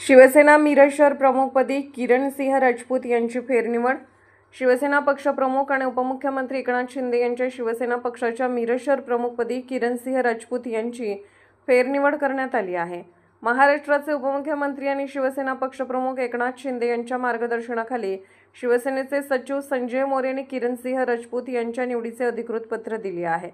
शिवसेना मिरज शहर प्रमुखपदी किरणसिंह राजपूत यांची फेरनिवड। शिवसेना पक्षप्रमुख आणि उपमुख्यमंत्री एकनाथ शिंदे यांच्या शिवसेना पक्षाच्या मिरज शहर प्रमुखपदी किरणसिंह राजपूत यांची फेरनिवड करण्यात आली आहे। महाराष्ट्राचे उपमुख्यमंत्री आणि शिवसेना पक्षप्रमुख एकनाथ शिंदे यांच्या मार्गदर्शनाखाली शिवसेनेचे सचिव संजय मोरे यांनी किरणसिंह राजपूत यांच्या निवडीचे अधिकृत पत्र दिले आहे।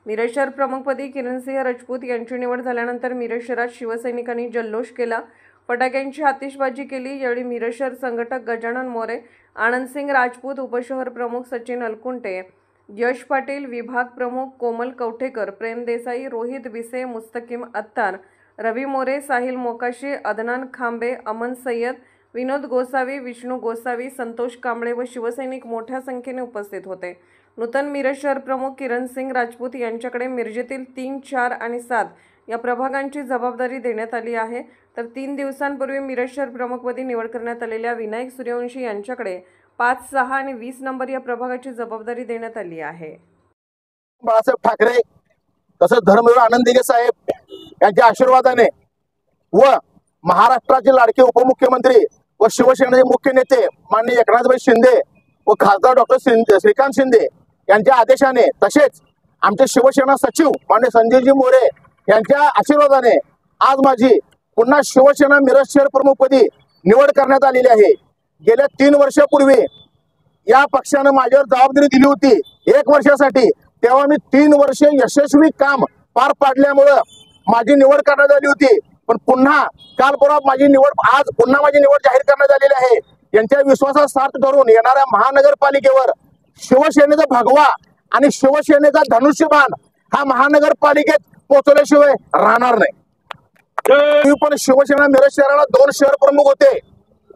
मिरज शहर प्रमुखपदी किरणसिंह राजपूत यांची निवड झाल्यानंतर मिरज शहरात शिवसैनिकांनी जल्लोष केला, फटाक्यांची आतिषबाजी केली। यावेळी मिरज शहर संघटक गजानन मोरे, आनंदसिंग राजपूत, उपशहर प्रमुख सचिन अलकुंटे, यश पाटील, विभाग प्रमुख कोमल कवठेकर, प्रेम देसाई, रोहित बिसे, मुस्तकीम अत्तार, रवी मोरे, साहिल मोकाशी, अदनान खांबे, अमन सय्यद, विनोद गोसावी, विष्णू गोसावी, संतोष कांबळे व शिवसैनिक मोठ्या संख्येने उपस्थित होते। नूतन मिरज शहर प्रमुख किरणसिंग राजपूत यांच्याकडे मिरजेतील 3, 4 आणि 7 या प्रभागांची जबाबदारी देण्यात आली आहे। तर 3 दिवसांपूर्वी मिरज शहर प्रमुखपदी निवड करण्यात आलेल्या विनायक सूर्यवंशी यांच्याकडे 5, 6 आणि 20 नंबर या प्रभागाची जबाबदारी देण्यात आली आहे। बाळासाहेब ठाकरे तसंच धर्मवीर आनंद दिघे साहेब यांच्या आशीर्वादाने व महाराष्ट्राचे लाडके उपमुख्यमंत्री व शिवसेनेचे मुख्य नेते माननीय एकनाथभाई शिंदे व खासदार डॉक्टर श्रीकांत शिंदे यांच्या आदेशाने तसेच आमचे शिवसेना सचिव माननीय संजयजी मोरे यांच्या आशीर्वादाने आज माझी पुन्हा शिवसेना मिरज शहर प्रमुखपदी निवड करण्यात आलेली आहे। गेल्या 3 वर्षापूर्वी या पक्षाने माझ्यावर जबाबदारी दिली होती 1 वर्षासाठी, तेव्हा मी 3 वर्ष यशस्वी काम पार पाडल्यामुळे माझी निवड करण्यात आली होती। पण पुन्हा काल परवा माझी निवड आज पुन्हा माझी निवड जाहीर करण्यात आलेली आहे। यांच्या विश्वासात सार्थ धरून येणाऱ्या महानगरपालिकेवर शिवसेनेचा भगवा आणि शिवसेनेचा धनुष्यबाण हा महानगरपालिकेत पोहोचल्याशिवाय राहणार नाही। पण शिवसेना मिरज शहराला 2 शहर प्रमुख होते,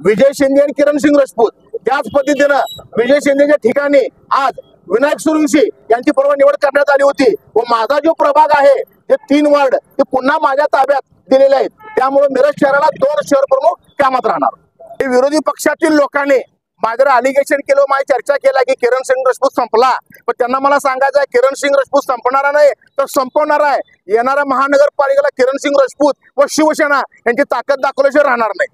विजय शिंदे आणि किरणसिंग राजपूत। त्याच पद्धतीनं विजय शिंदेच्या ठिकाणी आज विनायक सूर्यवंशी यांची परवा निवड करण्यात आली होती व माझा जो प्रभाग आहे ते 3 वार्ड ते पुन्हा माझ्या ताब्यात दिलेले आहेत। त्यामुळे मिरज शहराला 2 शहर प्रमुख कामात राहणार। विरोधी पक्षातील लोकांनी माझ्यावर अलिगेशन केलं, माझी चर्चा केला की किरणसिंग राजपूत संपला, पण त्यांना मला सांगायचं आहे किरणसिंग राजपूत संपणारा नाही तर संपवणार आहे। येणाऱ्या महानगरपालिकेला किरणसिंग राजपूत व शिवसेना यांची ताकद दाखवल्याशिवाय राहणार नाही।